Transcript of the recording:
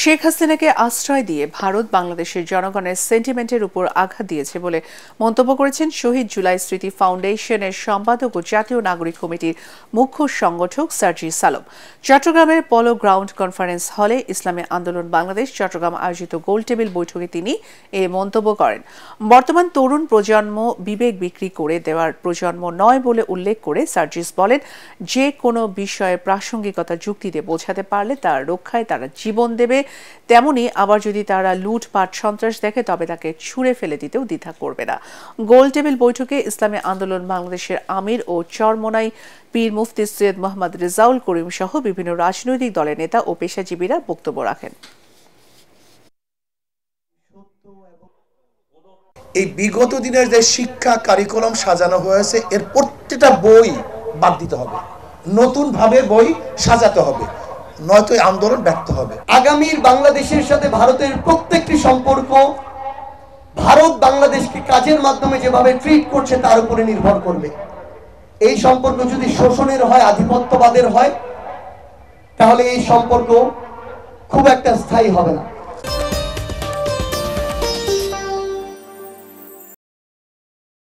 শেখ হাসিনাকে আশ্রয় দিয়ে ভারত বাংলাদেশের জনগণের সেন্টিমেন্টের উপর আঘাত দিয়েছে বলে মন্তব্য করেছেন শহীদ জুলাই স্মৃতি ফাউন্ডেশনের সম্পাদক ও জাতীয় নাগরিক কমিটির মুখ্য সংগঠক সার্জিস আলম। চট্টগ্রামের পলো গ্রাউন্ড কনফারেন্স হলে ইসলামী আন্দোলন বাংলাদেশ চট্টগ্রাম আয়োজিত গোলটেবিল বৈঠকে তিনি এ মন্তব্য করেন। বর্তমান তরুণ প্রজন্ম বিবেক বিক্রি করে দেওয়ার প্রজন্ম নয় বলে উল্লেখ করে সার্জিস বলেন, যে কোনো বিষয়ে প্রাসঙ্গিকতা যুক্তিতে বোঝাতে পারলে তার রক্ষায় তারা জীবন দেবে, তেমনি আবার যদি তারা লুটপাট সন্ত্রাস দেখে তবে তাকে ছুঁড়ে ফেলে দিতেও দ্বিধা করবে না। গোল টেবিল বৈঠকে ইসলামী আন্দোলন বাংলাদেশের আমির ও চরমোনাই পীর মুফতি সৈয়দ মোহাম্মদ রেজাউল করিম সহ বিভিন্ন রাজনৈতিক দলের নেতা ও পেশাজীবীরা বক্তব্য রাখেন। এই বিগত দিনের যে শিক্ষা কারিকুলাম সাজানো হয়েছে এর প্রত্যেকটা বই বাদ দিতে হবে, নতুন ভাবে বই সাজাতে হবে, নয়তো আন্দোলন ব্যর্থ হবে। আগামীর বাংলাদেশের সাথে ভারতের প্রত্যেকটি সম্পর্ক ভারত বাংলাদেশকে কাজের মাধ্যমে যেভাবে ট্রিট করছে তার উপরে নির্ভর করবে। এই সম্পর্ক যদি শোষণের হয়, আধিপত্যবাদের হয়, তাহলে এই সম্পর্ক খুব একটা স্থায়ী হবে না।